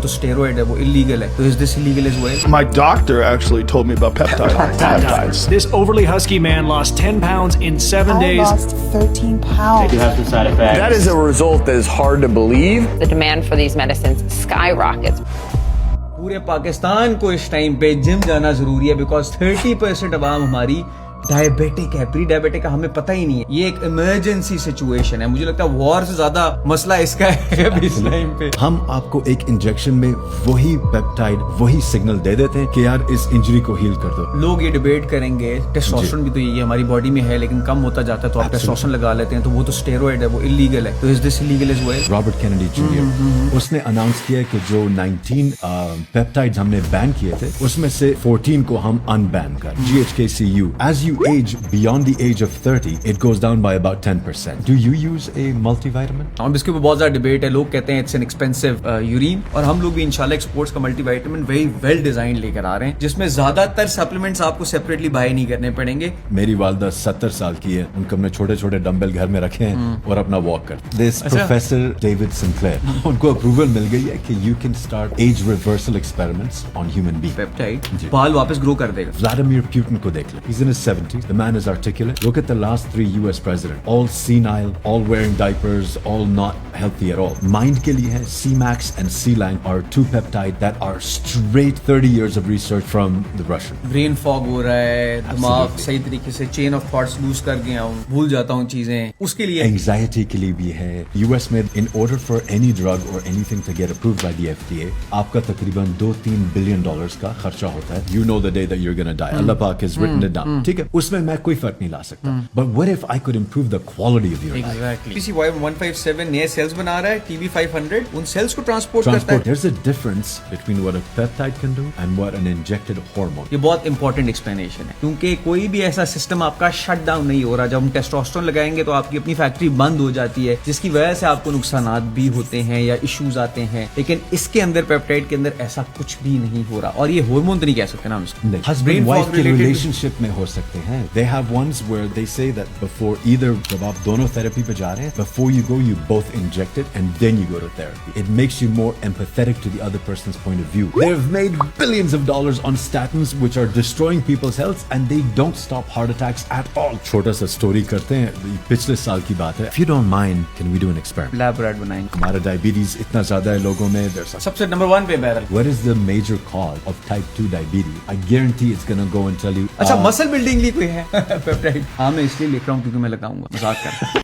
तो स्टेरॉइड है, वो इलीगल है, तो is this illegal as well? My doctor actually told me about peptides. This overly husky man lost 10 pounds in 7 I days. lost 13 pounds. have some side effects. That is a result that is hard to believe. The demand for these medicines skyrockets. पूरे पाकिस्तान को इस time पे gym जाना जरूरी है, because 30% अवाम हमारी diabetic है, pre diabetic है, हमें पता ही नहीं है। ये एक इमरजेंसी सिचुएशन है। मुझे लगता है वॉर से ज्यादा मसला इसका है अभी इस टाइम पे। हम आपको एक इंजेक्शन में वही पेप्टाइड, वही सिग्नल दे देते हैं कि यार इस इंजरी को हील कर दो। लोग ये डिबेट करेंगे, टेस्टोस्टेरोन भी तो ये हमारी बॉडी में है लेकिन कम होता जाता है, तो आप टेस्टोस्टेरोन लगा लेते हैं, तो वो तो स्टेरॉइड है, वो इलीगल है, तो is this illegal as well? Robert Kennedy junior उसने अनाउंस किया कि जो 19 पेप्टाइड्स हमने बैन किए थे उसमें से 14 को हम अनबैन कर। GHKCU, as you age beyond the age of 30, it goes down by about 10%. Do you use a multivitamin? हम इसके ऊपर बहुत ज्यादा डिबेट है। लोग कहते हैं इट्स एन एक्सपेंसिव यूरिन, और हम लोग भी इंशाल्लाह एक्सपोर्ट्स का मल्टीविटामिन वेरी वेल डिजाइन लेकर आ रहे हैं, जिसमें ज्यादातर सप्लीमेंट्स आपको सेपरेटली बाय नहीं करने पड़ेंगे। मेरी वालदा 70 साल की है, उनको हमने छोटे छोटे डंबल घर में रखे हैं और अपना वॉक करते। दिस प्रोफेसर डेविड सिंक्लेयर, उनको अप्रूवल मिल गई है कि you can start age reversal experiments on human being. Peptide बाल वापस ग्रो कर देगा। Vladimir Putin को देख लो, he's in his 70s. The man is articulate. Look at the last 3 US presidents, all senile, all wearing diapers, all not healthy at all. Mind के लिए है C-Max and C-Lang are 2 peptide that are straight 30 years of research from the Russian. Brain fog हो रहा है, दिमाग सही तरीके से चेन ऑफ थॉट्स लूज कर गया हूँ, भूल जाता हूँ चीजें, उसके लिए Anxiety के लिए भी है। US में in order for any drug or anything to get approved by the FDA, आपका तकरीबन $2-3 billion का खर्चा होता है। You know the day that you're gonna die. Allah Pak has written it down. ठीक है, उसमें मैं कोई फर्क नहीं ला सकता। But what if I could improve the quality of your life? Exactly. PCY 157 नए सेल्स बना रहा है, TB 500 उन सेल्स को ट्रांसपोर्ट करता है। There's a difference between what a peptide can do and what an injected hormone. ये बहुत इंपॉर्टेंट एक्सप्लेनेशन है, क्योंकि कोई भी ऐसा सिस्टम आपका शट डाउन नहीं हो रहा। जब हम टेस्टोस्टेरोन लगाएंगे तो आपकी अपनी फैक्ट्री बंद हो जाती है, जिसकी वजह से आपको नुकसानात भी होते हैं या इश्यूज आते हैं, लेकिन इसके अंदर पेप्टाइड के अंदर ऐसा कुछ भी नहीं हो रहा। और ये हार्मोन तो नहीं कह सकते ना हम इसको, हस्बैंड वाइफ के रिलेशनशिप में हो सकते हैं। They have ones where they say that before either जब आप दोनों थेरेपी पे जा रहे हैं, before you go you both inject it and then you go to therapy. It makes you more empathetic to the other person's point of view. They've made billions of dollars on statins which are destroying people's health and they don't stop heart attacks at all. छोटा सा story करते हैं, पिछले साल की बात है। If you don't mind, can we do an experiment? Lab rat बनाएंगे। हमारा डायबिटीज इतना ज्यादा है लोगों में, सबसे नंबर 1 पे barrel. What is the major cause of type 2 diabetes? I guarantee it's gonna go and tell you. अच्छा, मसल बिल्डिंग लिए कोई है पेप्टाइड? हाँ, मैं इसलिए लिख रहा हूँ क्योंकि मैं लगाऊंगा, मजाक कर